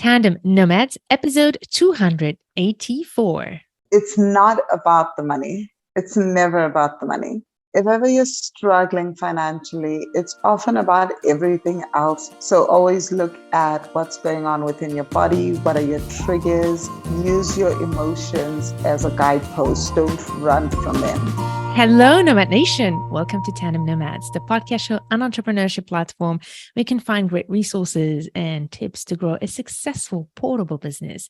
Tandem Nomads, episode 284. It's not about the money. It's never about the money. If ever you're struggling financially, it's often about everything else. So always look at what's going on within your body. What are your triggers? Use your emotions as a guidepost. Don't run from them. Hello, Nomad Nation. Welcome to Tandem Nomads, the podcast show and entrepreneurship platform where you can find great resources and tips to grow a successful portable business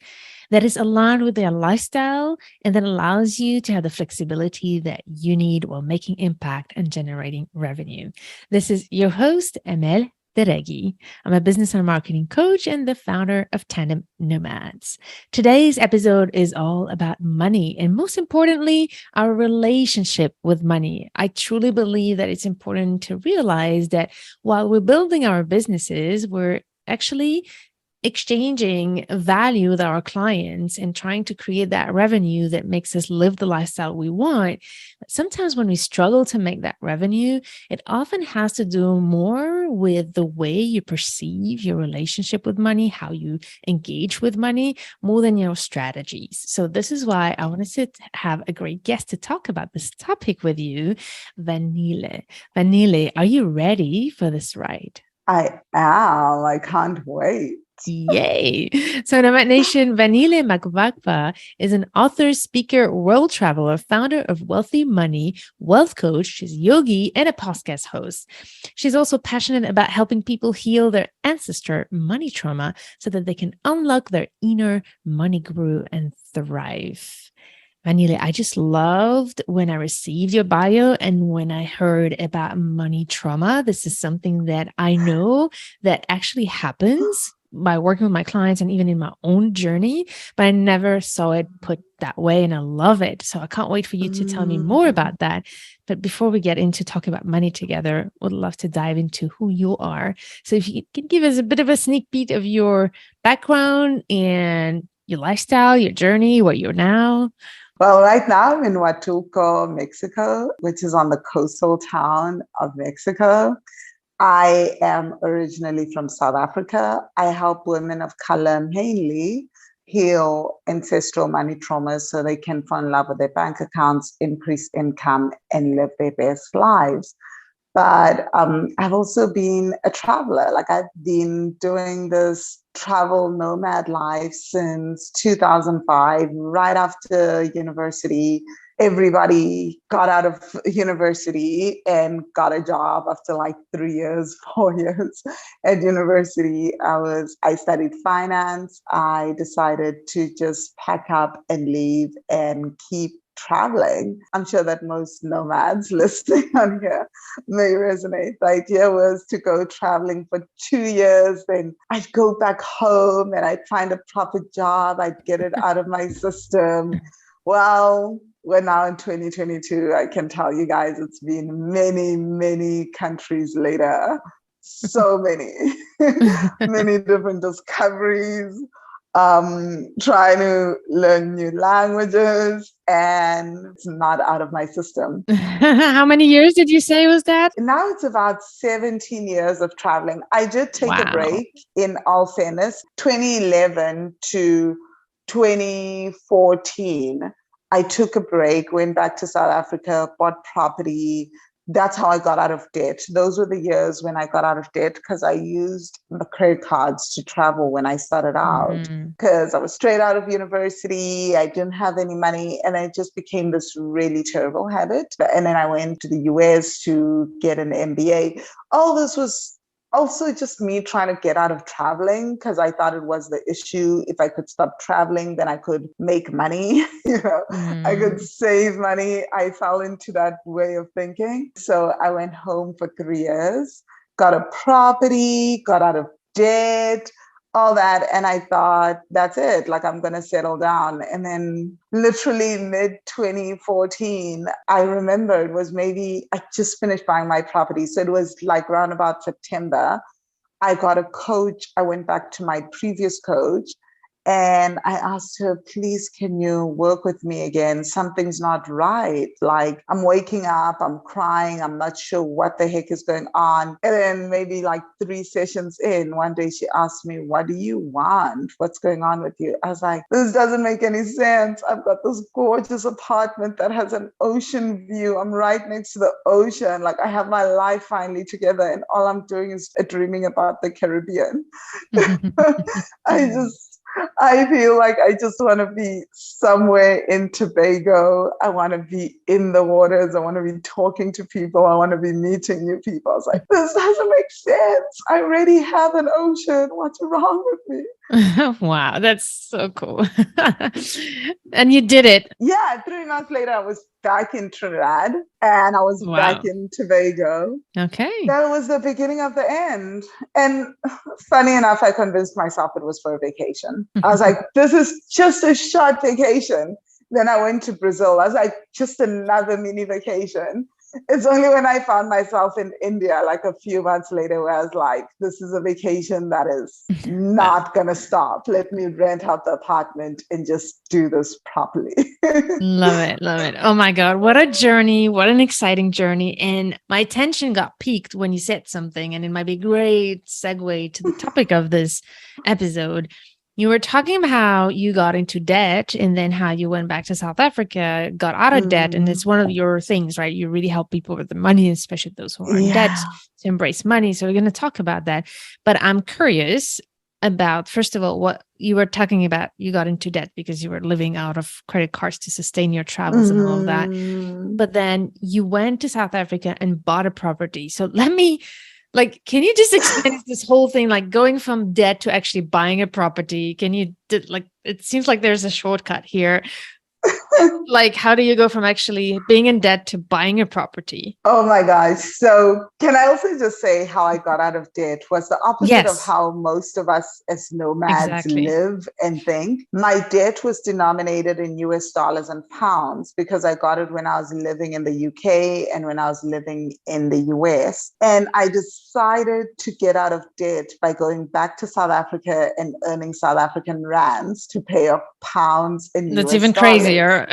that is aligned with their lifestyle and that allows you to have the flexibility that you need while making impact and generating revenue. This is your host, Emel Deregi. I'm a business and marketing coach and the founder of Tandem Nomads. Today's episode is all about money and, most importantly, our relationship with money. I truly believe that it's important to realize that while we're building our businesses, we're actually exchanging value with our clients and trying to create that revenue that makes us live the lifestyle we want. But sometimes when we struggle to make that revenue, it often has to do more with the way you perceive your relationship with money, how you engage with money, more than your strategies. So this is why I wanted to have a great guest to talk about this topic with you, Vangile. Vangile, are you ready for this ride? I am. I can't wait. Yay. So Nomad Nation, Vangile Makwakwa is an author, speaker, world traveler, founder of Wealthy Money, wealth coach. She's a yogi and a podcast host. She's also passionate about helping people heal their ancestor money trauma so that they can unlock their inner money guru and thrive. Vangile, I just loved when I received your bio and when I heard about money trauma. This is something that I know that actually happens by working with my clients and even in my own journey, but I never saw it put that way, and I love it. So I can't wait for you to tell me more about that. But before we get into talking about money together, would love to dive into who you are. So if you can give us a bit of a sneak peek of your background and your lifestyle, your journey, where you're now. Well, right now I'm in Huatulco, Mexico, which is on the coastal town of Mexico. I am originally from South Africa. I help women of color mainly heal ancestral money traumas so they can fall in love with their bank accounts, increase income, and live their best lives. But I've also been a traveler. Like I've been doing this travel nomad life since 2005, right after university. Everybody got out of university and got a job after like 3 years, 4 years at university. I studied finance. I decided to just pack up and leave and keep traveling. I'm sure that most nomads listening on here may resonate. The idea was to go traveling for 2 years, then I'd go back home and I'd find a proper job. I'd get it out of my system. Well, we're now in 2022. I can tell you guys it's been many, many countries later. So many, many different discoveries, trying to learn new languages, and it's not out of my system. How many years did you say was that? Now it's about 17 years of traveling. I did take a break, in all fairness, 2011 to 2014. I took a break, went back to South Africa, bought property. That's how I got out of debt. Those were the years when I got out of debt because I used the credit cards to travel when I started out because I was straight out of university. I didn't have any money and it just became this really terrible habit. And then I went to the US to get an MBA. All this was also just me trying to get out of traveling because I thought it was the issue. If I could stop traveling, then I could make money, I could save money. I fell into that way of thinking. So I went home for 3 years, got a property, got out of debt, all that. And I thought, that's it. Like, I'm going to settle down. And then literally mid 2014, I remember it was maybe, I just finished buying my property. So it was like around about September. I got a coach. I went back to my previous coach And I asked her, please, can you work with me again? Something's not right. Like, I'm waking up, I'm crying, I'm not sure what the heck is going on. And then maybe like 3 sessions in, one day she asked me, what do you want? What's going on with you? I was like, this doesn't make any sense. I've got this gorgeous apartment that has an ocean view. I'm right next to the ocean. Like, I have my life finally together, and all I'm doing is dreaming about the Caribbean. I feel like I just want to be somewhere in Tobago. I want to be in the waters. I want to be talking to people. I want to be meeting new people. I was like, this doesn't make sense. I already have an ocean. What's wrong with me? Wow, that's so cool. And you did it. Yeah, 3 months later, I was back in Trinidad and I was back in Tobago. Okay. That was the beginning of the end. And funny enough, I convinced myself it was for a vacation. I was like, this is just a short vacation. Then I went to Brazil. I was like, just another mini vacation. It's only when I found myself in India, like a few months later, where I was like, this is a vacation that is not going to stop. Let me rent out the apartment and just do this properly. Love it. Love it. Oh my God. What a journey. What an exciting journey. And my attention got piqued when you said something, and it might be a great segue to the topic of this episode. You were talking about how you got into debt and then how you went back to South Africa, got out of debt. And it's one of your things, right? You really help people with the money, especially those who are in debt, to embrace money. So we're going to talk about that. But I'm curious about, first of all, what you were talking about. You got into debt because you were living out of credit cards to sustain your travels and all of that. But then you went to South Africa and bought a property. So can you just explain this whole thing, like going from debt to actually buying a property? It seems like there's a shortcut here. Like, how do you go from actually being in debt to buying a property? Oh my gosh. So can I also just say how I got out of debt was the opposite of how most of us as nomads live and think. My debt was denominated in US dollars and pounds because I got it when I was living in the UK and when I was living in the US. And I decided to get out of debt by going back to South Africa and earning South African rands to pay off pounds and That's US even dollars. Crazier,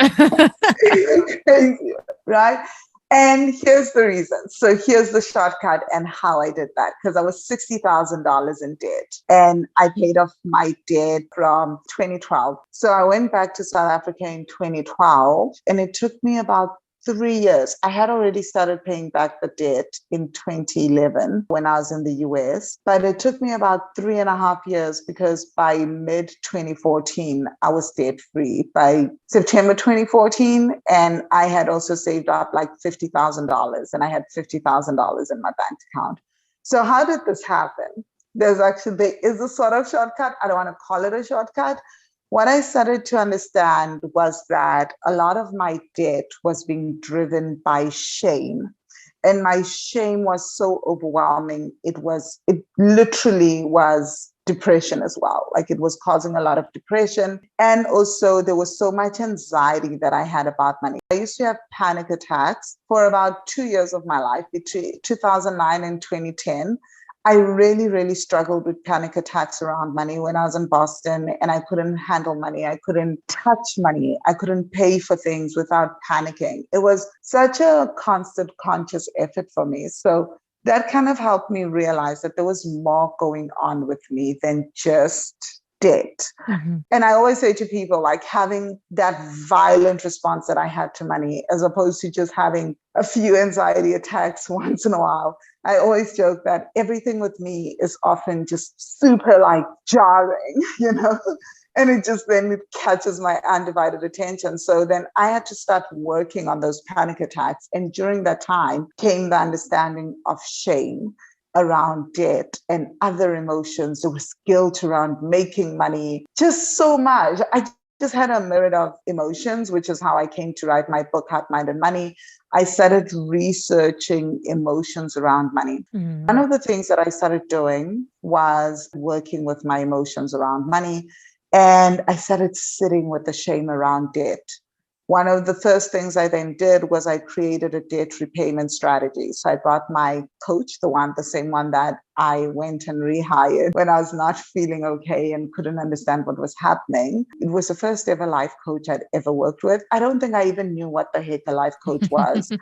right? And here's the reason. So here's the shortcut and how I did that. Because I was $60,000 in debt and I paid off my debt from 2012. So I went back to South Africa in 2012 and it took me about 3 years. I had already started paying back the debt in 2011 when I was in the US, but it took me about 3.5 years because by mid 2014, I was debt free by September 2014. And I had also saved up like $50,000 and I had $50,000 in my bank account. So how did this happen? There is a sort of shortcut. I don't want to call it a shortcut. What I started to understand was that a lot of my debt was being driven by shame. And my shame was so overwhelming. It literally was depression as well. Like, it was causing a lot of depression. And also there was so much anxiety that I had about money. I used to have panic attacks for about 2 years of my life, between 2009 and 2010. I really, really struggled with panic attacks around money when I was in Boston, and I couldn't handle money. I couldn't touch money. I couldn't pay for things without panicking. It was such a constant conscious effort for me. So that kind of helped me realize that there was more going on with me than just debt. And I always say to people, like, having that violent response that I had to money, as opposed to just having a few anxiety attacks once in a while. I always joke that everything with me is often just super like jarring, and it catches my undivided attention. So then I had to start working on those panic attacks. And during that time came the understanding of shame around debt and other emotions. There was guilt around making money, just so much. I just had a myriad of emotions, which is how I came to write my book, Heart, Mind, and Money. I started researching emotions around money. One of the things that I started doing was working with my emotions around money. And I started sitting with the shame around debt. One of the first things I then did was I created a debt repayment strategy. So I brought my coach, the same one that I went and rehired when I was not feeling okay and couldn't understand what was happening. It was the first ever life coach I'd ever worked with. I don't think I even knew what the heck a life coach was.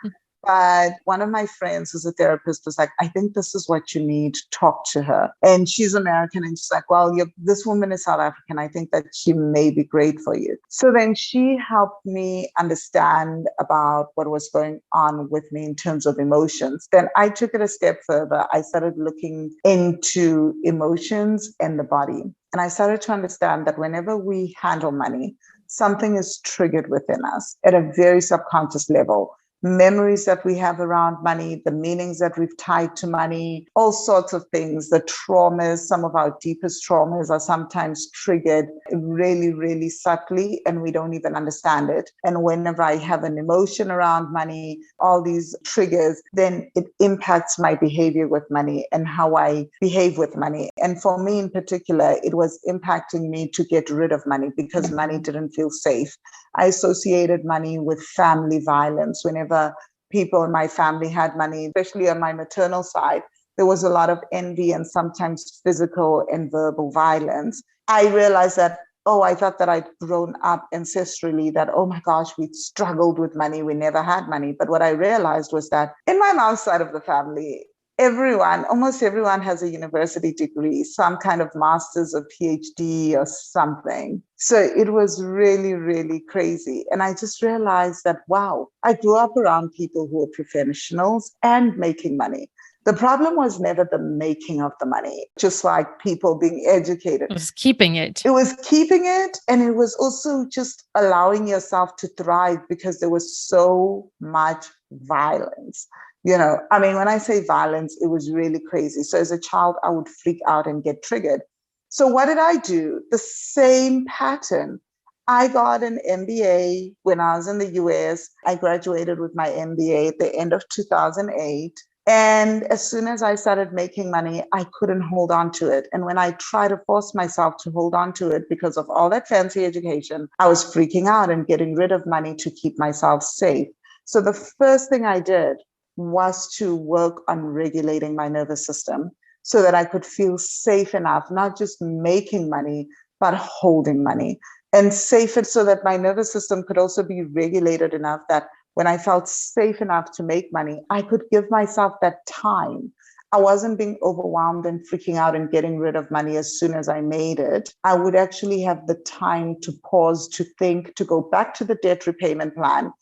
But one of my friends who's a therapist was like, I think this is what you need. Talk to her. And she's American. And she's like, well, this woman is South African. I think that she may be great for you. So then she helped me understand about what was going on with me in terms of emotions. Then I took it a step further. I started looking into emotions and the body. And I started to understand that whenever we handle money, something is triggered within us at a very subconscious level. Memories that we have around money, the meanings that we've tied to money, all sorts of things, the traumas, some of our deepest traumas are sometimes triggered really, really subtly, and we don't even understand it. And whenever I have an emotion around money, all these triggers, then it impacts my behavior with money and how I behave with money. And for me in particular, it was impacting me to get rid of money because money didn't feel safe. I associated money with family violence. Whenever people in my family had money, especially on my maternal side, there was a lot of envy and sometimes physical and verbal violence. I realized that, I thought that I'd grown up ancestrally, that, oh my gosh, we struggled with money. We never had money. But what I realized was that in my mom's side of the family, almost everyone has a university degree, some kind of master's or PhD or something. So it was really, really crazy. And I just realized that, wow, I grew up around people who were professionals and making money. The problem was never the making of the money, just like people being educated. It was keeping it. It was keeping it. And it was also just allowing yourself to thrive because there was so much violence. When I say violence, it was really crazy. So as a child, I would freak out and get triggered. So what did I do? The same pattern. I got an MBA when I was in the US. I graduated with my MBA at the end of 2008. And as soon as I started making money, I couldn't hold on to it. And when I tried to force myself to hold on to it because of all that fancy education, I was freaking out and getting rid of money to keep myself safe. So the first thing I did was to work on regulating my nervous system so that I could feel safe enough, not just making money, but holding money, and safe it so that my nervous system could also be regulated enough that when I felt safe enough to make money, I could give myself that time. I wasn't being overwhelmed and freaking out and getting rid of money as soon as I made it. I would actually have the time to pause, to think, to go back to the debt repayment plan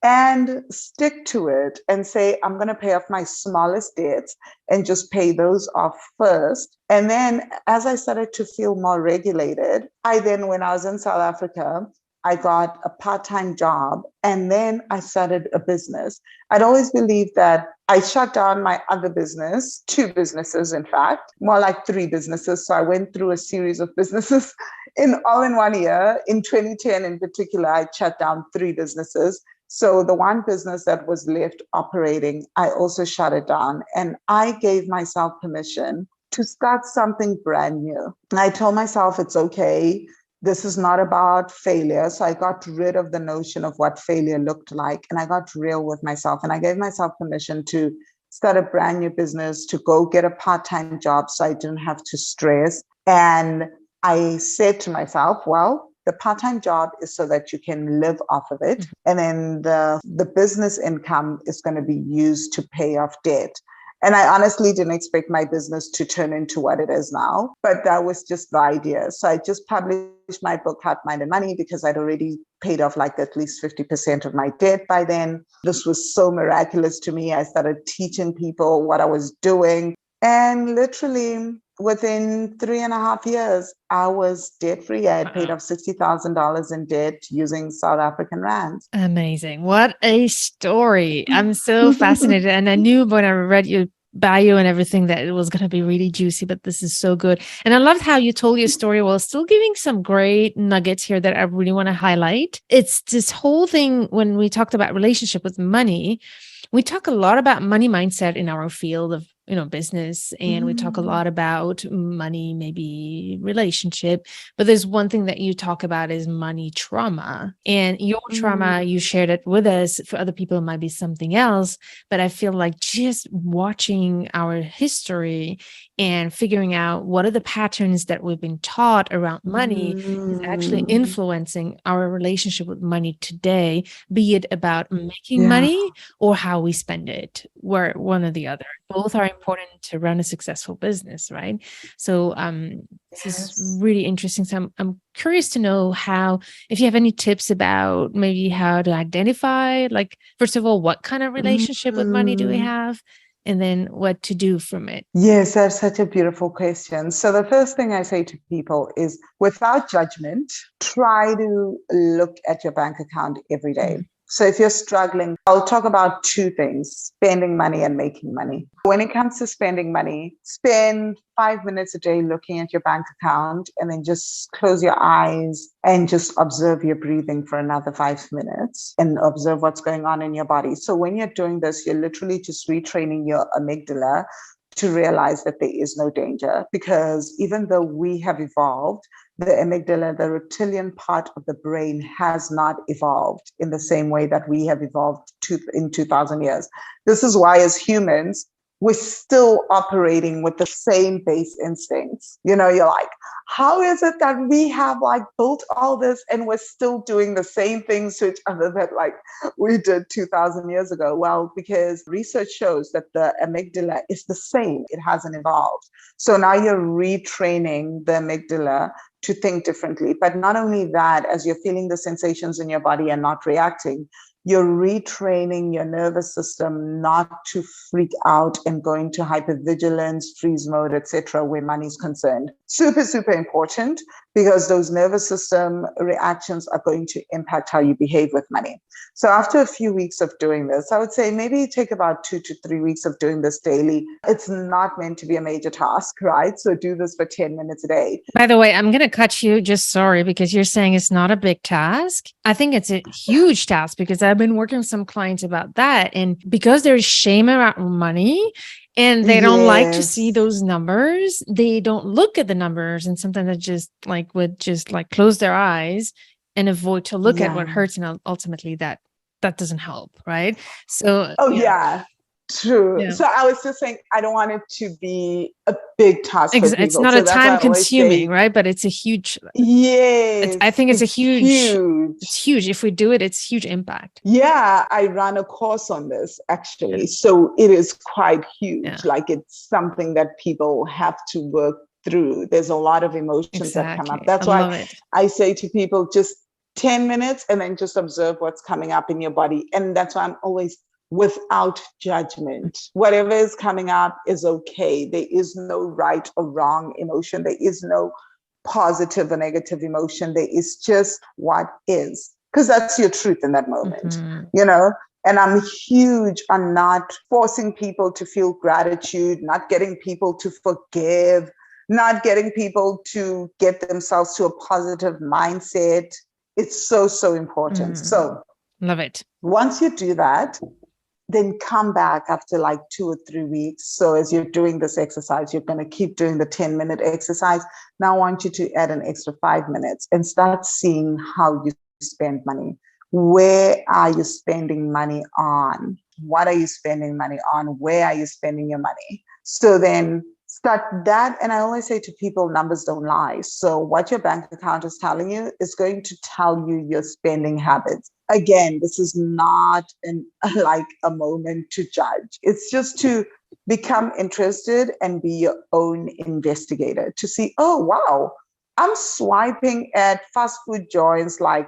and stick to it and say, I'm going to pay off my smallest debts and just pay those off first. And then as I started to feel more regulated, when I was in South Africa, I got a part-time job and then I started a business. I'd always believed that I shut down my other business, 2 businesses, in fact, more like 3 businesses. So I went through a series of businesses all in 1 year. In 2010 in particular, I shut down 3 businesses. So the one business that was left operating, I also shut it down. And I gave myself permission to start something brand new. And I told myself it's okay. This is not about failure. So I got rid of the notion of what failure looked like. And I got real with myself. And I gave myself permission to start a brand new business, to go get a part-time job so I didn't have to stress. And I said to myself, well, the part-time job is so that you can live off of it. And then the business income is going to be used to pay off debt. And I honestly didn't expect my business to turn into what it is now, but that was just the idea. So I just published my book, Heart, Mind, and Money, because I'd already paid off like at least 50% of my debt by then. This was so miraculous to me. I started teaching people what I was doing. And literally within 3.5 years, I was debt-free. I had paid off $60,000 in debt using South African rands. Amazing. What a story. I'm so fascinated. And I knew when I read your bio and everything that it was going to be really juicy, but this is so good. And I loved how you told your story while still giving some great nuggets here that I really want to highlight. It's this whole thing when we talked about relationship with money. We talk a lot about money mindset in our field of business, and we talk a lot about money, maybe relationship, but there's one thing that you talk about is money trauma, and your trauma, you shared it with us. For other people, it might be something else, but I feel like just watching our history and figuring out what are the patterns that we've been taught around money is actually influencing our relationship with money today, be it about making money or how we spend it, where one or the other. Both are important to run a successful business, right? So this is really interesting. So I'm curious to know if you have any tips about maybe how to identify, like, first of all, what kind of relationship with money do we have? And then what to do from it? Yes, that's such a beautiful question. So the first thing I say to people is, without judgment, try to look at your bank account every day. So if you're struggling, I'll talk about two things: spending money and making money. When it comes to spending money, spend 5 minutes a day looking at your bank account, and then just close your eyes and just observe your breathing for another 5 minutes and observe what's going on in your body. So when you're doing this, you're literally just retraining your amygdala to realize that there is no danger, because even though we have evolved, the amygdala, the reptilian part of the brain, has not evolved in the same way that we have evolved in 2000 years. This is why, as humans, we're still operating with the same base instincts. You're like, how is it that we have built all this and we're still doing the same things to each other that we did 2000 years ago? Well, because research shows that the amygdala is the same. It hasn't evolved. So now you're retraining the amygdala to think differently. But not only that, as you're feeling the sensations in your body and not reacting, you're retraining your nervous system not to freak out and go into hypervigilance, freeze mode, etc., where money is concerned. Super, super important, because those nervous system reactions are going to impact how you behave with money. So after a few weeks of doing this, I would say maybe take about 2 to 3 weeks of doing this daily. It's not meant to be a major task, right? So do this for 10 minutes a day. By the way, I'm going to cut you, just sorry, because you're saying it's not a big task. I think it's a huge task, because I've been working with some clients about that. And because there's shame around money, and they don't like to see those numbers, they don't look at the numbers. And sometimes they just would just close their eyes and avoid to look at what hurts. And ultimately that doesn't help. Right. So, True. Yeah. So I was just saying, I don't want it to be a big task for people. It's not so a time consuming, right? But it's a huge, I think it's huge. If we do it, it's huge impact. Yeah. I ran a course on this actually. Yeah. So it is quite huge. Yeah. It's something that people have to work through. There's a lot of emotions that come up. That's why I say to people, just 10 minutes and then just observe what's coming up in your body. And that's why I'm always without judgment. Whatever is coming up is okay. There is no right or wrong emotion. There is no positive or negative emotion. There is just what is, because that's your truth in that moment, And I'm huge on not forcing people to feel gratitude, not getting people to forgive, not getting people to get themselves to a positive mindset. It's so, so important. So love it. Once you do that, then come back after 2 or 3 weeks. So as you're doing this exercise, you're going to keep doing the 10-minute exercise. Now I want you to add an extra 5 minutes and start seeing how you spend money. Where are you spending money on? What are you spending money on? Where are you spending your money? So then start that. And I always say to people, numbers don't lie. So what your bank account is telling you is going to tell you your spending habits. Again, this is not a moment to judge. It's just to become interested and be your own investigator to see, oh, wow, I'm swiping at fast food joints 4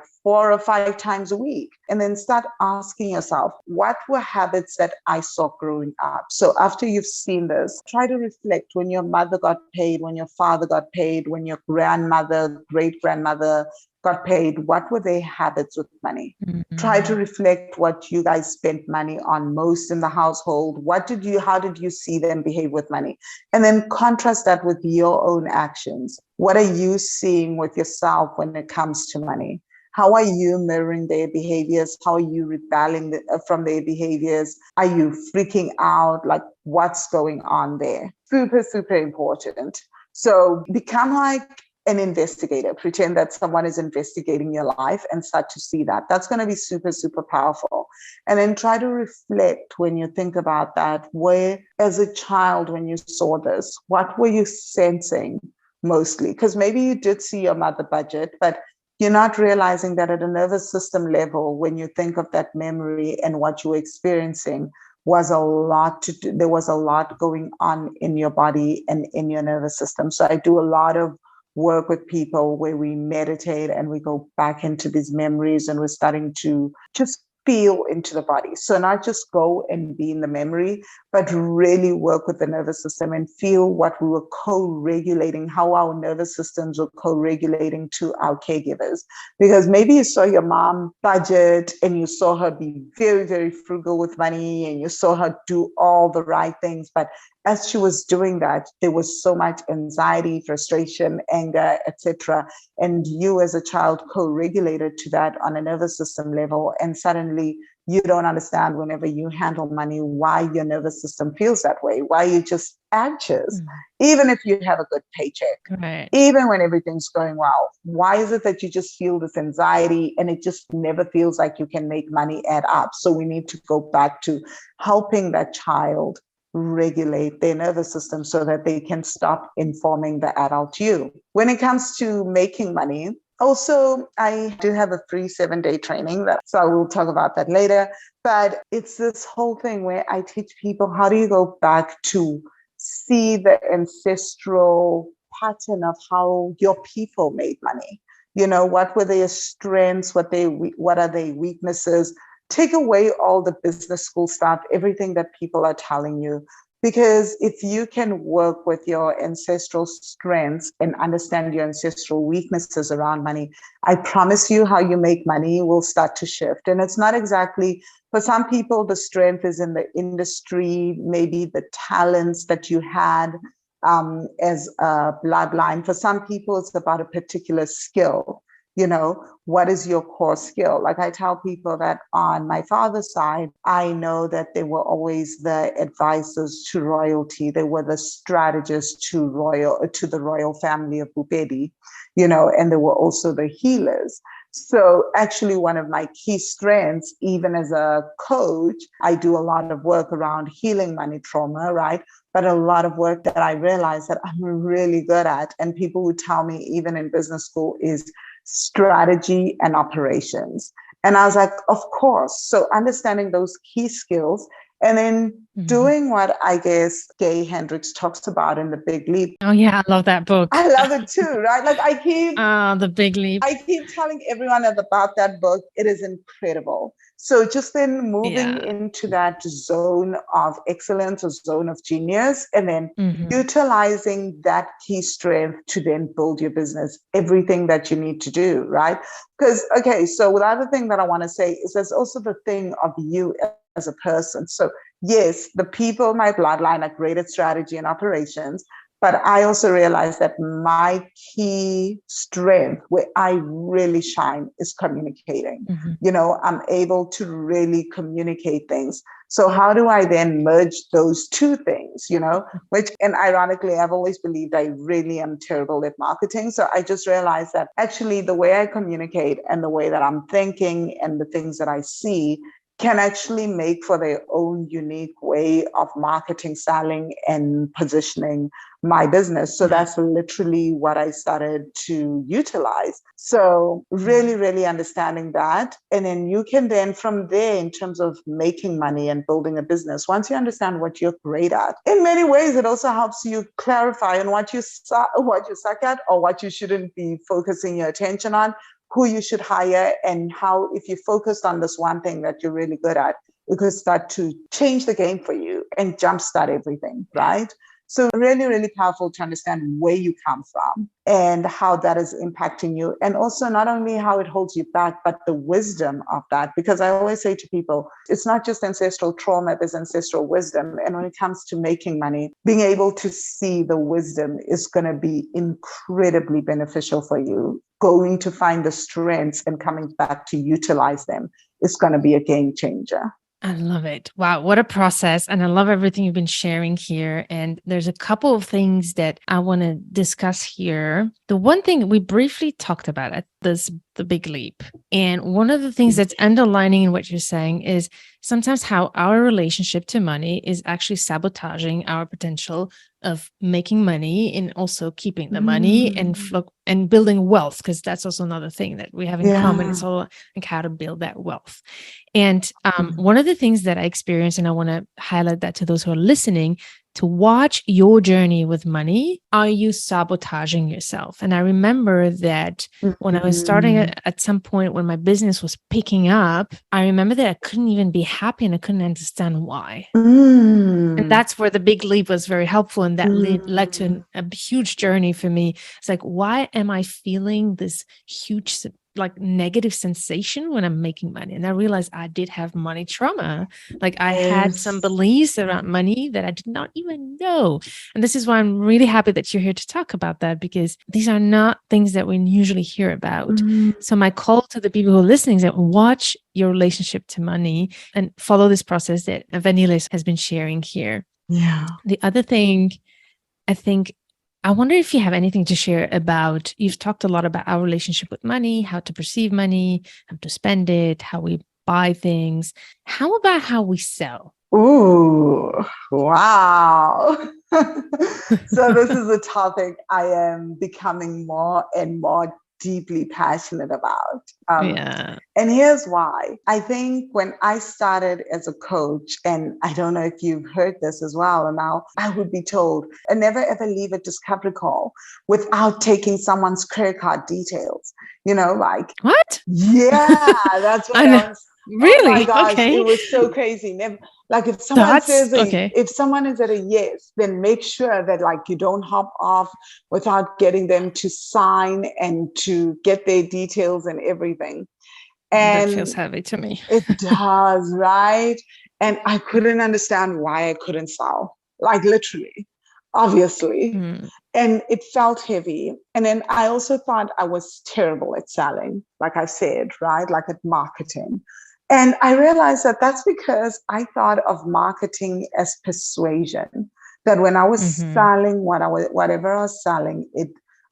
or 5 times a week. And then start asking yourself, what were habits that I saw growing up? So after you've seen this, try to reflect when your mother got paid, when your father got paid, when your grandmother, great-grandmother got paid, what were their habits with money? Try to reflect what you guys spent money on most in the household. How did you see them behave with money? And then contrast that with your own actions. What are you seeing with yourself when it comes to money? How are you mirroring their behaviors? How are you rebelling from their behaviors? Are you freaking out? Like, what's going on there? Super, super important. So become like an investigator. Pretend that someone is investigating your life and start to see that. That's going to be super, super powerful. And then try to reflect when you think about that. Where, as a child, when you saw this, what were you sensing mostly? Because maybe you did see your mother budget, but you're not realizing that at a nervous system level, when you think of that memory and what you were experiencing, was a lot to do. There was a lot going on in your body and in your nervous system. So I do a lot of work with people where we meditate and we go back into these memories and we're starting to just feel into the body. So not just go and be in the memory, but really work with the nervous system and feel what we were co-regulating, how our nervous systems were co-regulating to our caregivers. Because maybe you saw your mom budget and you saw her be very, very frugal with money and you saw her do all the right things. But as she was doing that, there was so much anxiety, frustration, anger, etc. And you as a child co-regulated to that on a nervous system level. And suddenly you don't understand whenever you handle money, why your nervous system feels that way, why you're just anxious, even if you have a good paycheck, Right. even when everything's going well. Why is it that you just feel this anxiety and it just never feels like you can make money add up? So we need to go back to helping that child regulate their nervous system so that they can stop informing the adult you. When it comes to making money, also, I do have a free 7-day training so we'll talk about that later. But it's this whole thing where I teach people, how do you go back to see the ancestral pattern of how your people made money? You know, what were their strengths? What are their weaknesses? Take away all the business school stuff, everything that people are telling you. Because if you can work with your ancestral strengths and understand your ancestral weaknesses around money, I promise you how you make money will start to shift. And it's not exactly, for some people, the strength is in the industry, maybe the talents that you had as a bloodline. For some people, it's about a particular skill. You know, what is your core skill? Like I tell people that on my father's side, I know that they were always the advisors to royalty. They were the strategists to the royal family of Bupedi, you know, and they were also the healers. So actually one of my key strengths, even as a coach, I do a lot of work around healing money trauma, right? But a lot of work that I realize that I'm really good at, and people would tell me even in business school, is strategy and operations. And I was like, of course. So understanding those key skills and then doing what I guess Gay Hendricks talks about in The Big Leap. Oh yeah, I love that book. I love it too, right? Like The Big Leap. I keep telling everyone about that book. It is incredible. So just then moving into that zone of excellence, a zone of genius, and then utilizing that key strength to then build your business, everything that you need to do, right? Because, okay, so the other thing that I want to say is there's also the thing of you as a person. So yes, the people in my bloodline are great at strategy and operations, but I also realized that my key strength, where I really shine, is communicating. You know, I'm able to really communicate things. So how do I then merge those two things, you know, and ironically, I've always believed I really am terrible at marketing. So I just realized that actually the way I communicate and the way that I'm thinking and the things that I see can actually make for their own unique way of marketing, selling, and positioning my business. So that's literally what I started to utilize. So really, really understanding that. And then you can then from there, in terms of making money and building a business, once you understand what you're great at, in many ways, it also helps you clarify on what you suck at or what you shouldn't be focusing your attention on, who you should hire, and how, if you focused on this one thing that you're really good at, it could start to change the game for you and jumpstart everything, right? So really, really powerful to understand where you come from and how that is impacting you. And also not only how it holds you back, but the wisdom of that. Because I always say to people, it's not just ancestral trauma, there's ancestral wisdom. And when it comes to making money, being able to see the wisdom is going to be incredibly beneficial for you. Going to find the strengths and coming back to utilize them is going to be a game changer. I love it. Wow, what a process. And I love everything you've been sharing here. And there's a couple of things that I want to discuss here. The one thing we briefly talked about at the big leap. And one of the things that's underlining in what you're saying is sometimes how our relationship to money is actually sabotaging our potential of making money and also keeping the money and building wealth, because that's also another thing that we have in common. It's all like how to build that wealth. And one of the things that I experienced, and I want to highlight that to those who are listening, to watch your journey with money, are you sabotaging yourself? And I remember that when I was starting at some point when my business was picking up, I remember that I couldn't even be happy and I couldn't understand why. And that's where the big leap was very helpful. And that led to a huge journey for me. It's like, why am I feeling this huge like negative sensation when I'm making money? And I realized I did have money trauma. Like I had some beliefs around money that I did not even know. And this is why I'm really happy that you're here to talk about that, because these are not things that we usually hear about. So my call to the people who are listening is that watch your relationship to money and follow this process that Vangile has been sharing here. Yeah. The other thing, I wonder if you have anything to share about, you've talked a lot about our relationship with money, how to perceive money, how to spend it, how we buy things. How about how we sell? Ooh, wow. So this is a topic I am becoming more and more deeply passionate about. And here's why. I think when I started as a coach, and I don't know if you've heard this as well, and now I would be told, never ever leave a discovery call without taking someone's credit card details. You know, like what? Yeah, that's what I was. Really? Oh my gosh, Okay. it was so crazy. Never, like if someone says if someone is at a yes, then make sure that like you don't hop off without getting them to sign and to get their details and everything. And that feels heavy to me. It does, right? And I couldn't understand why I couldn't sell, like literally, obviously. And it felt heavy. And then I also thought I was terrible at selling, like I said, right? Like at marketing. And I realized that that's because I thought of marketing as persuasion, that when I was selling whatever I was selling,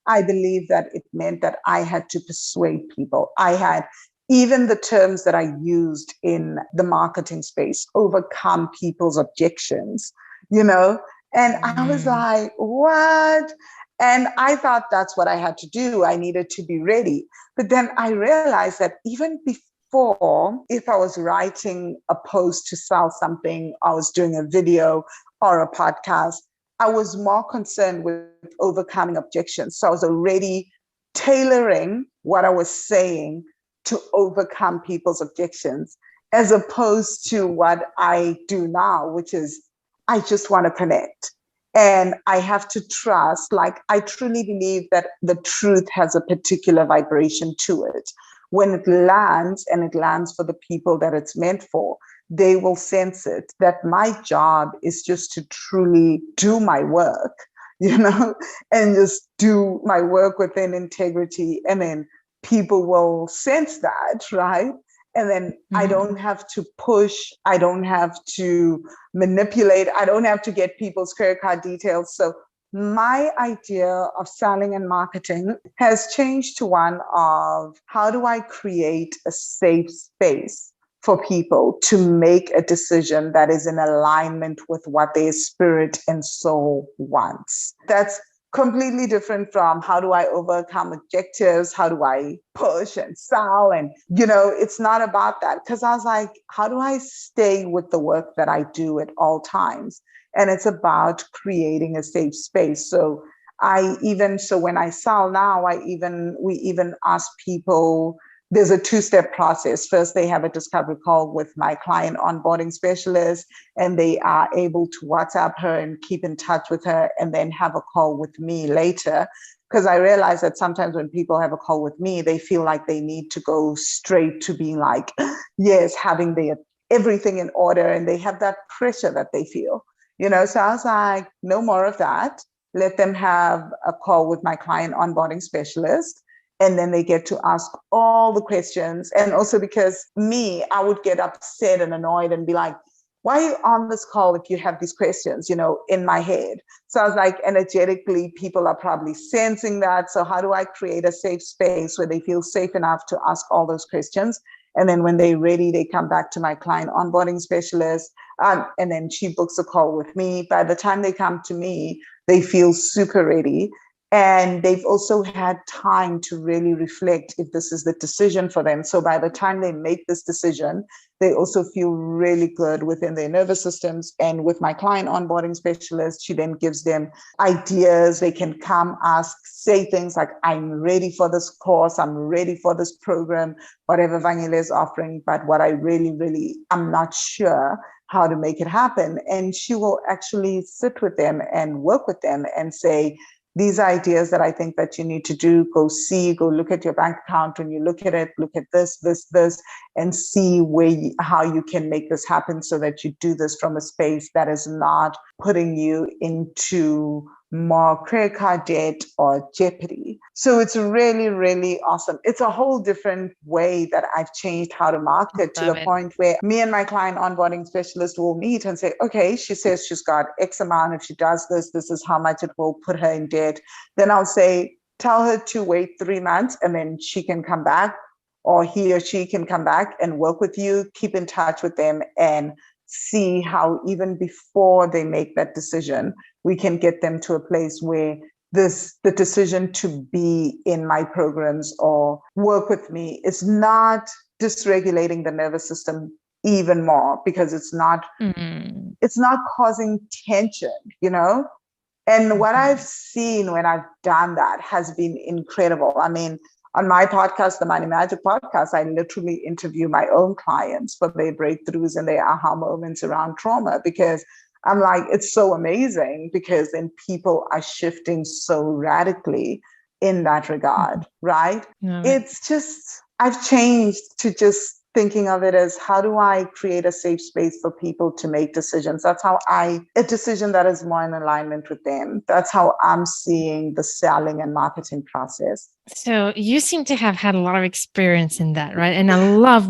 I believe that it meant that I had to persuade people. I had even the terms that I used in the marketing space, overcome people's objections, you know? And I was like, what? And I thought that's what I had to do. I needed to be ready. But then I realized that even before, if I was writing a post to sell something, I was doing a video or a podcast, I was more concerned with overcoming objections. So I was already tailoring what I was saying to overcome people's objections, as opposed to what I do now, which is I just want to connect. And I have to trust, like I truly believe that the truth has a particular vibration to it. When it lands, and it lands for the people that it's meant for, they will sense it. That my job is just to truly do my work, you know, and just do my work within integrity. And then people will sense that, right? And then I don't have to push. I don't have to manipulate. I don't have to get people's credit card details. So my idea of selling and marketing has changed to one of how do I create a safe space for people to make a decision that is in alignment with what their spirit and soul wants. That's completely different from how do I overcome objectives? How do I push and sell? And, you know, it's not about that. Because I was like, how do I stay with the work that I do at all times? And it's about creating a safe space. So when I sell now, we even ask people there's a two-step process. First, they have a discovery call with my client onboarding specialist, and they are able to WhatsApp her and keep in touch with her, and then have a call with me later. Because I realize that sometimes when people have a call with me, they feel like they need to go straight to being like, yes, having their everything in order, and they have that pressure that they feel, So I was like, no more of that. Let them have a call with my client onboarding specialist, and then they get to ask all the questions. And also because I would get upset and annoyed and be like, why are you on this call if you have these questions, in my head? So I was like, energetically, people are probably sensing that. So how do I create a safe space where they feel safe enough to ask all those questions? And then when they're ready, they come back to my client onboarding specialist, and then she books a call with me. By the time they come to me, they feel super ready. And they've also had time to really reflect if this is the decision for them. So by the time they make this decision, they also feel really good within their nervous systems. And with my client onboarding specialist, she then gives them ideas. They can come, ask, say things like, I'm ready for this course, I'm ready for this program, whatever Vangile is offering, but what I really, I'm not sure how to make it happen. And she will actually sit with them and work with them and say, these are ideas that I think that you need to do. Go look at your bank account. When you look at it, look at this, and see how you can make this happen so that you do this from a space that is not putting you into more credit card debt or jeopardy. So it's really, really awesome. It's a whole different way that I've changed how to market, to the point where me and my client onboarding specialist will meet and say, okay, she says she's got X amount. If she does this, this is how much it will put her in debt. Then I'll say, tell her to wait 3 months and then she can come back, or he or she can come back and work with you, keep in touch with them, and see how even before they make that decision, we can get them to a place where the decision to be in my programs or work with me is not dysregulating the nervous system even more, because it's not causing tension, And what I've seen when I've done that has been incredible. I mean, on my podcast, the Money Magic podcast, I literally interview my own clients for their breakthroughs and their aha moments around trauma, because I'm like, it's so amazing, because then people are shifting so radically in that regard, right? It's just, I've changed to just thinking of it as, how do I create a safe space for people to make decisions? That's how a decision that is more in alignment with them. That's how I'm seeing the selling and marketing process. So you seem to have had a lot of experience in that, right? And I love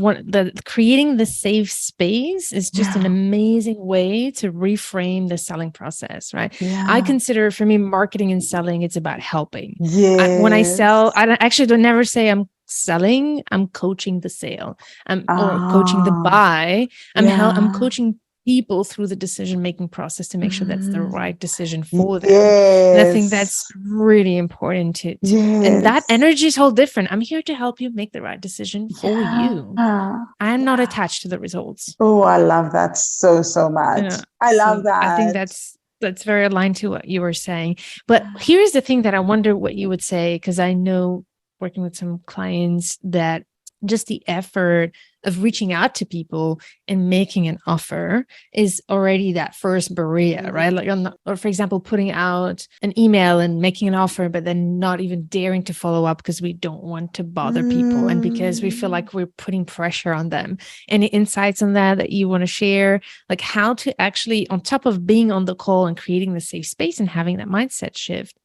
creating the safe space is just an amazing way to reframe the selling process, right? Yeah. I consider, for me, marketing and selling, it's about helping. Yes. When I sell, I don't never say I'm selling, I'm coaching the sale, or coaching the buy. I'm coaching people through the decision-making process to make sure that's the right decision for them. And I think that's really important and that energy is whole different. I'm here to help you make the right decision for you. I'm not attached to the results. Oh, I love that so much. I love that. I think that's very aligned to what you were saying. But here's the thing that I wonder what you would say, because I know, working with some clients, that just the effort of reaching out to people and making an offer is already that first barrier, right? Like, or for example, putting out an email and making an offer, but then not even daring to follow up because we don't want to bother people, and because we feel like we're putting pressure on them. Any insights on that you want to share? Like, how to actually, on top of being on the call and creating the safe space and having that mindset shift,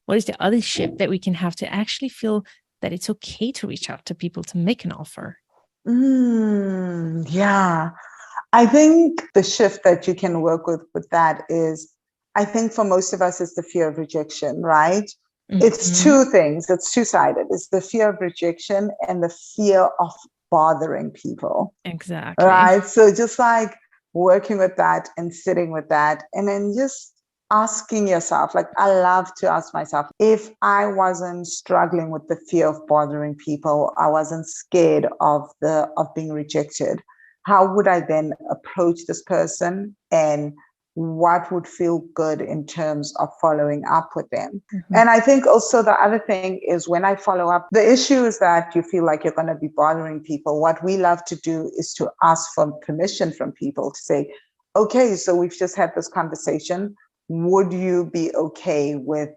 what is the other shift that we can have to actually feel that it's okay to reach out to people to make an offer? Yeah. I think the shift that you can work with that is, I think for most of us, it's the fear of rejection, right? It's two things. It's two-sided. It's the fear of rejection and the fear of bothering people. Exactly. Right? So just like working with that and sitting with that, and then just asking yourself, like, I love to ask myself, if I wasn't struggling with the fear of bothering people, I wasn't scared of being rejected, how would I then approach this person and what would feel good in terms of following up with them. Mm-hmm. And I think also the other thing is when I follow up, the issue is that you feel like you're going to be bothering people. What we love to do is to ask for permission from people to say, okay, so we've just had this conversation. Would you be okay with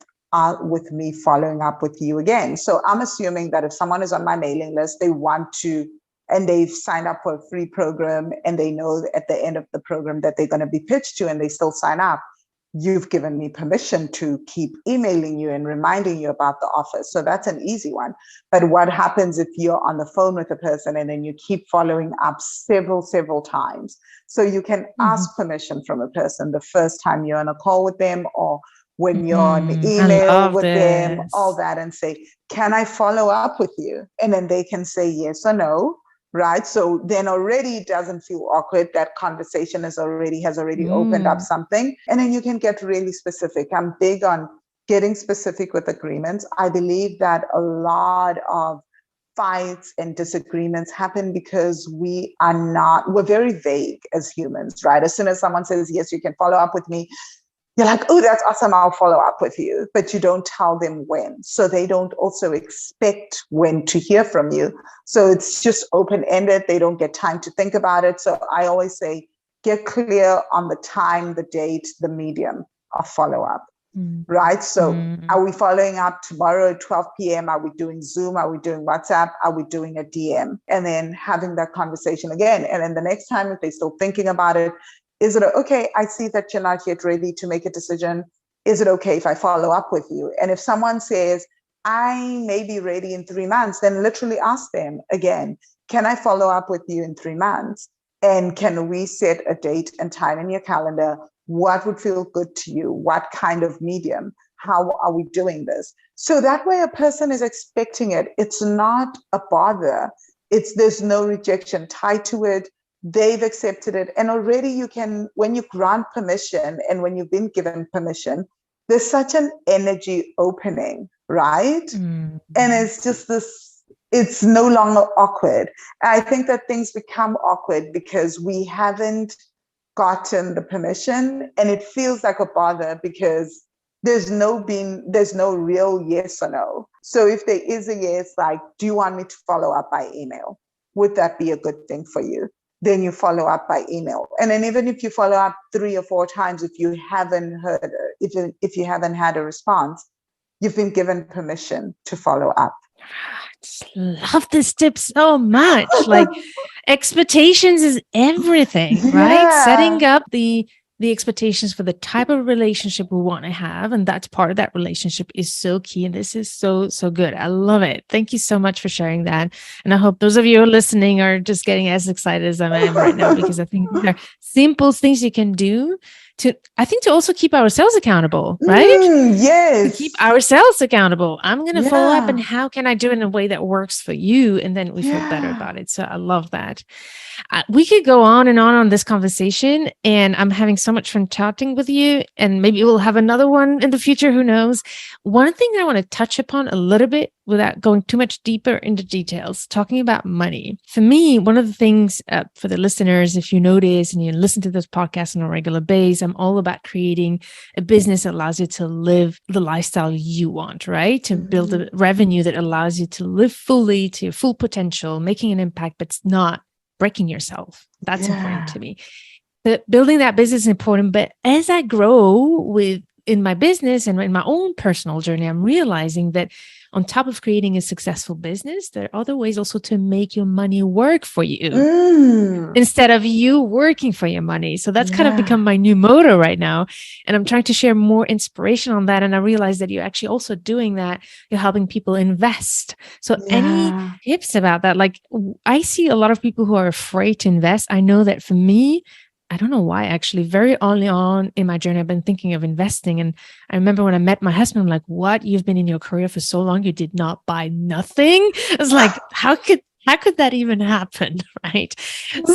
me following up with you again? So I'm assuming that if someone is on my mailing list, they want to, and they've signed up for a free program, and they know at the end of the program that they're going to be pitched to, and they still sign up, you've given me permission to keep emailing you and reminding you about the offer. So that's an easy one. But what happens if you're on the phone with a person and then you keep following up several times? So you can ask permission from a person the first time you're on a call with them, or when you're on email with them, all that, and say, can I follow up with you? And then they can say yes or no. Right. So then already it doesn't feel awkward. That conversation has already opened up something. And then you can get really specific. I'm big on getting specific with agreements. I believe that a lot of fights and disagreements happen because we're very vague as humans, right? As soon as someone says, yes, you can follow up with me, you're like, oh, that's awesome, I'll follow up with you. But you don't tell them when. So they don't also expect when to hear from you. So it's just open-ended. They don't get time to think about it. So I always say, get clear on the time, the date, the medium of follow-up, right? So are we following up tomorrow at 12 p.m.? Are we doing Zoom? Are we doing WhatsApp? Are we doing a DM? And then having that conversation again. And then the next time, if they're still thinking about it, is it okay? I see that you're not yet ready to make a decision. Is it okay if I follow up with you? And if someone says, I may be ready in 3 months, then literally ask them again, can I follow up with you in 3 months? And can we set a date and time in your calendar? What would feel good to you? What kind of medium? How are we doing this? So that way a person is expecting it. It's not a bother. There's no rejection tied to it. They've accepted it. And already you can, when you grant permission and when you've been given permission, there's such an energy opening, right? And it's just it's no longer awkward. I think that things become awkward because we haven't gotten the permission, and it feels like a bother because there's no real yes or no. So if there is a yes, like, do you want me to follow up by email? Would that be a good thing for you? Then you follow up by email. And then even if you follow up 3 or 4 times, if you haven't heard, if you haven't had a response, you've been given permission to follow up. I just love this tip so much. Like, expectations is everything, right? Setting up the expectations for the type of relationship we want to have, and that's part of that relationship is so key. And this is so good. I love it. Thank you so much for sharing that. And I hope those of you who are listening are just getting as excited as I am right now, because I think these are simple things you can do to also keep ourselves accountable, right? Yes. To keep ourselves accountable. I'm going to follow up, and how can I do it in a way that works for you? And then we feel better about it. So I love that. We could go on and on this conversation, and I'm having so much fun chatting with you, and maybe we'll have another one in the future. Who knows? One thing I want to touch upon a little bit without going too much deeper into details, talking about money. For me, one of the things for the listeners, if you notice and you listen to this podcast on a regular basis, I'm all about creating a business that allows you to live the lifestyle you want, right? To build a revenue that allows you to live fully to your full potential, making an impact, but not breaking yourself. That's important to me. But building that business is important. But as I grow in my business and in my own personal journey, I'm realizing that on top of creating a successful business, there are other ways also to make your money work for you instead of you working for your money. So that's kind of become my new motto right now. And I'm trying to share more inspiration on that. And I realize that you're actually also doing that. You're helping people invest. So any tips about that? Like, I see a lot of people who are afraid to invest. I know that for me, I don't know why, actually, very early on in my journey, I've been thinking of investing. And I remember when I met my husband, I'm like, what? You've been in your career for so long, you did not buy nothing? It's like, how could that even happen? Right.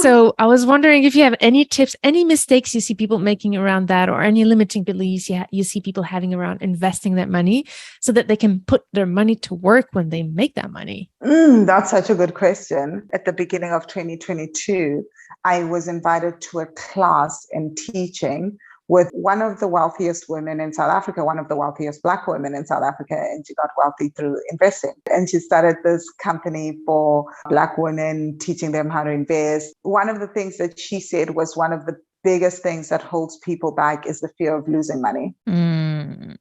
So I was wondering if you have any tips, any mistakes you see people making around that, or any limiting beliefs you see people having around investing that money so that they can put their money to work when they make that money. That's such a good question. At the beginning of 2022, I was invited to a class in teaching with one of the wealthiest women in South Africa, one of the wealthiest Black women in South Africa, and she got wealthy through investing. And she started this company for Black women, teaching them how to invest. One of the things that she said was one of the biggest things that holds people back is the fear of losing money.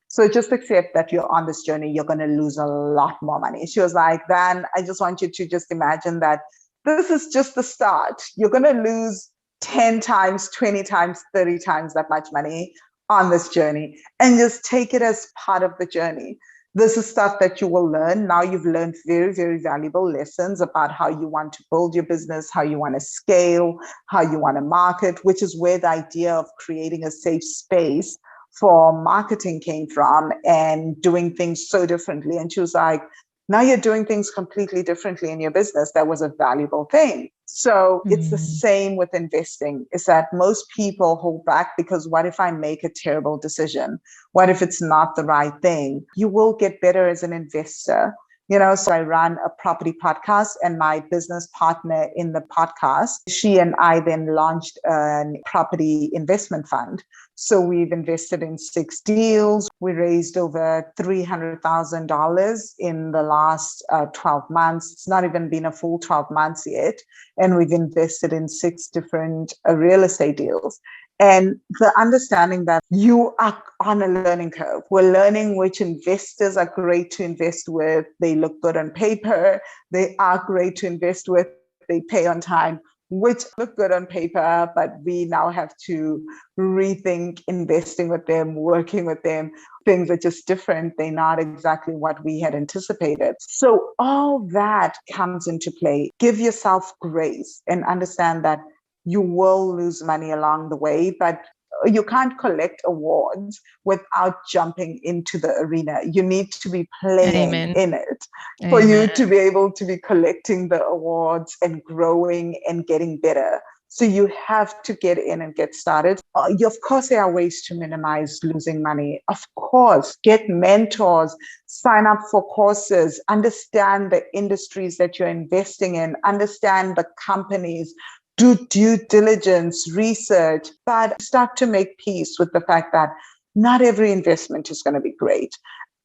So just accept that you're on this journey, you're going to lose a lot more money. She was like, Van, I just want you to just imagine that this is just the start. You're going to lose 10 times, 20 times, 30 times that much money on this journey, and just take it as part of the journey. This is stuff that you will learn. Now you've learned very, very valuable lessons about how you want to build your business, how you want to scale, how you want to market, which is where the idea of creating a safe space for marketing came from, and doing things so differently. And she was like, now you're doing things completely differently in your business. That was a valuable thing. So it's the same with investing, is that most people hold back because what if I make a terrible decision? What if it's not the right thing? You will get better as an investor. So I run a property podcast, and my business partner in the podcast, she and I then launched a property investment fund. So we've invested in 6 deals. We raised over $300,000 in the last 12 months. It's not even been a full 12 months yet. And we've invested in 6 different real estate deals. And the understanding that you are on a learning curve. We're learning which investors are great to invest with. They look good on paper. They are great to invest with. They pay on time, which look good on paper, but we now have to rethink investing with them, working with them. Things are just different. They're not exactly what we had anticipated. So all that comes into play. Give yourself grace and understand that you will lose money along the way, but you can't collect awards without jumping into the arena. You need to be playing in it for you to be able to be collecting the awards and growing and getting better. So you have to get in and get started. Of course, there are ways to minimize losing money. Of course, get mentors, sign up for courses, understand the industries that you're investing in, understand the companies, do due diligence, research, but start to make peace with the fact that not every investment is going to be great.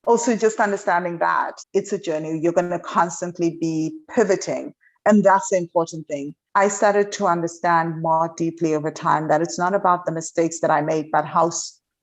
Also, just understanding that it's a journey. You're going to constantly be pivoting. And that's the important thing. I started to understand more deeply over time that it's not about the mistakes that I made, but how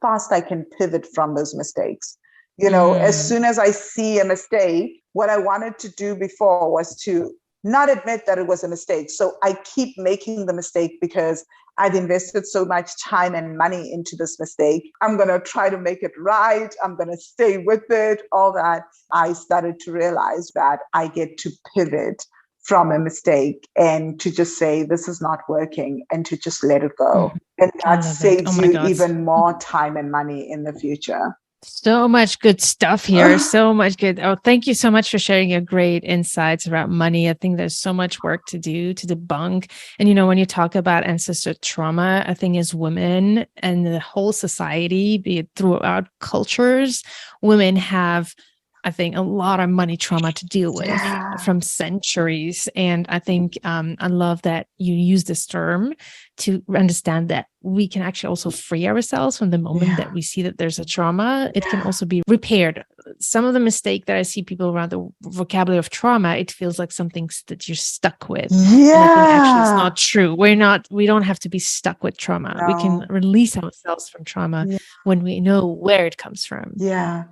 fast I can pivot from those mistakes. As soon as I see a mistake, what I wanted to do before was to not admit that it was a mistake. So I keep making the mistake because I've invested so much time and money into this mistake. I'm going to try to make it right. I'm going to stay with it, all that. I started to realize that I get to pivot from a mistake and to just say, this is not working, and to just let it go. And that saves you even more time and money in the future. So much good stuff here. So much good. Oh, thank you so much for sharing your great insights about money. I think there's so much work to do to debunk. And, when you talk about ancestor trauma, I think as women and the whole society, be it throughout cultures, women have, I think, a lot of money trauma to deal with from centuries. And I think I love that you use this term to understand that we can actually also free ourselves from the moment that we see that there's a trauma. It can also be repaired. Some of the mistake that I see people around the vocabulary of trauma, it feels like something that you're stuck with. And I think actually it's not true. We don't have to be stuck with trauma. No. We can release ourselves from trauma when we know where it comes from. Yeah.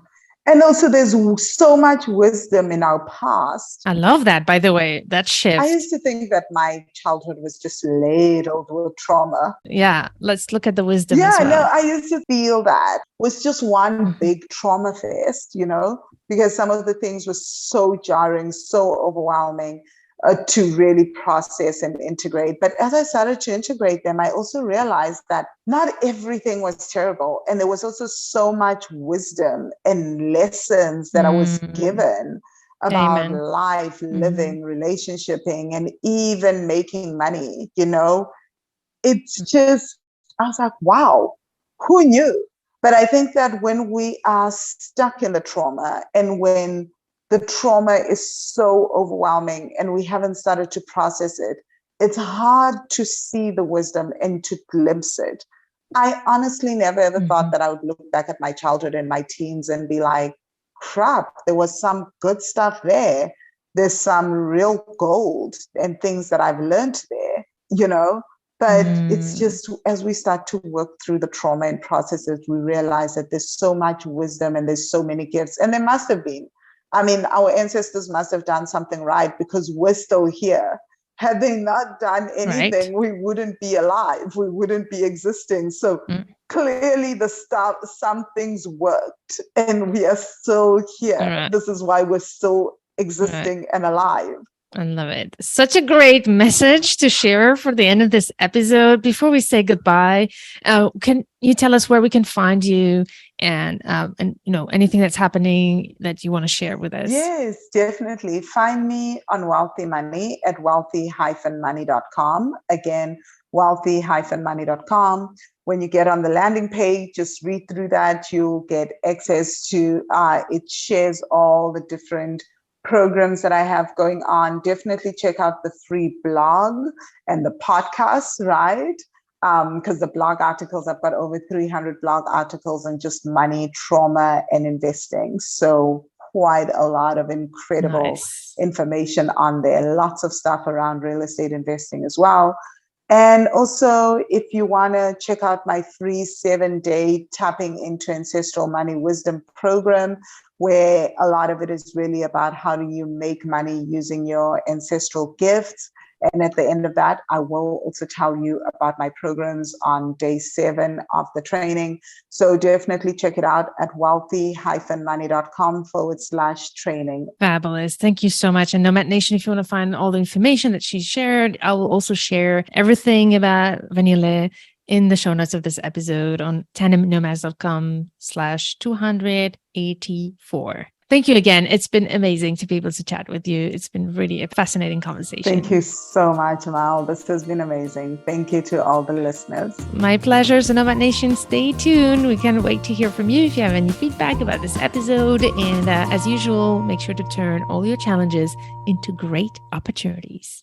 And also there's so much wisdom in our past. I love that, by the way, that shift. I used to think that my childhood was just laden with trauma. Yeah, let's look at the wisdom as well. No, I used to feel that was just one big trauma fest, because some of the things were so jarring, so overwhelming. To really process and integrate. But as I started to integrate them, I also realized that not everything was terrible. And there was also so much wisdom and lessons that I was given about life, living, relationshiping, and even making money. It's just, I was like, wow, who knew? But I think that when we are stuck in the trauma, and when the trauma is so overwhelming and we haven't started to process it, it's hard to see the wisdom and to glimpse it. I honestly never ever thought that I would look back at my childhood and my teens and be like, crap, there was some good stuff there. There's some real gold and things that I've learned there, But it's just as we start to work through the trauma and processes, we realize that there's so much wisdom and there's so many gifts. And there must have been. I mean, our ancestors must have done something right because we're still here. Had they not done anything, we wouldn't be alive. We wouldn't be existing. So clearly some things worked and we are still here. Right. This is why we're still existing and alive. I love it. Such a great message to share for the end of this episode. Before we say goodbye, can you tell us where we can find you and anything that's happening that you want to share with us? Yes, definitely. Find me on Wealthy Money at wealthy-money.com. Again, wealthy-money.com. When you get on the landing page, just read through that. You'll get access to it shares all the different programs that I have going on. Definitely check out the free blog and the podcast, right? Because the blog articles, I've got over 300 blog articles on just money, trauma, and investing. So quite a lot of incredible information on there. Lots of stuff around real estate investing as well. And also, if you want to check out my free 7-day Tapping into Ancestral Money Wisdom program, where a lot of it is really about how do you make money using your ancestral gifts. And at the end of that, I will also tell you about my programs on day 7 of the training. So definitely check it out at wealthy-money.com/training. Fabulous. Thank you so much. And Nomad Nation, if you want to find all the information that she shared, I will also share everything about Vangile in the show notes of this episode on tandemnomads.com/284. Thank you again. It's been amazing to be able to chat with you. It's been really a fascinating conversation. Thank you so much, Amal. This has been amazing. Thank you to all the listeners. My pleasure. So Nomad Nation, stay tuned. We can't wait to hear from you if you have any feedback about this episode. And as usual, make sure to turn all your challenges into great opportunities.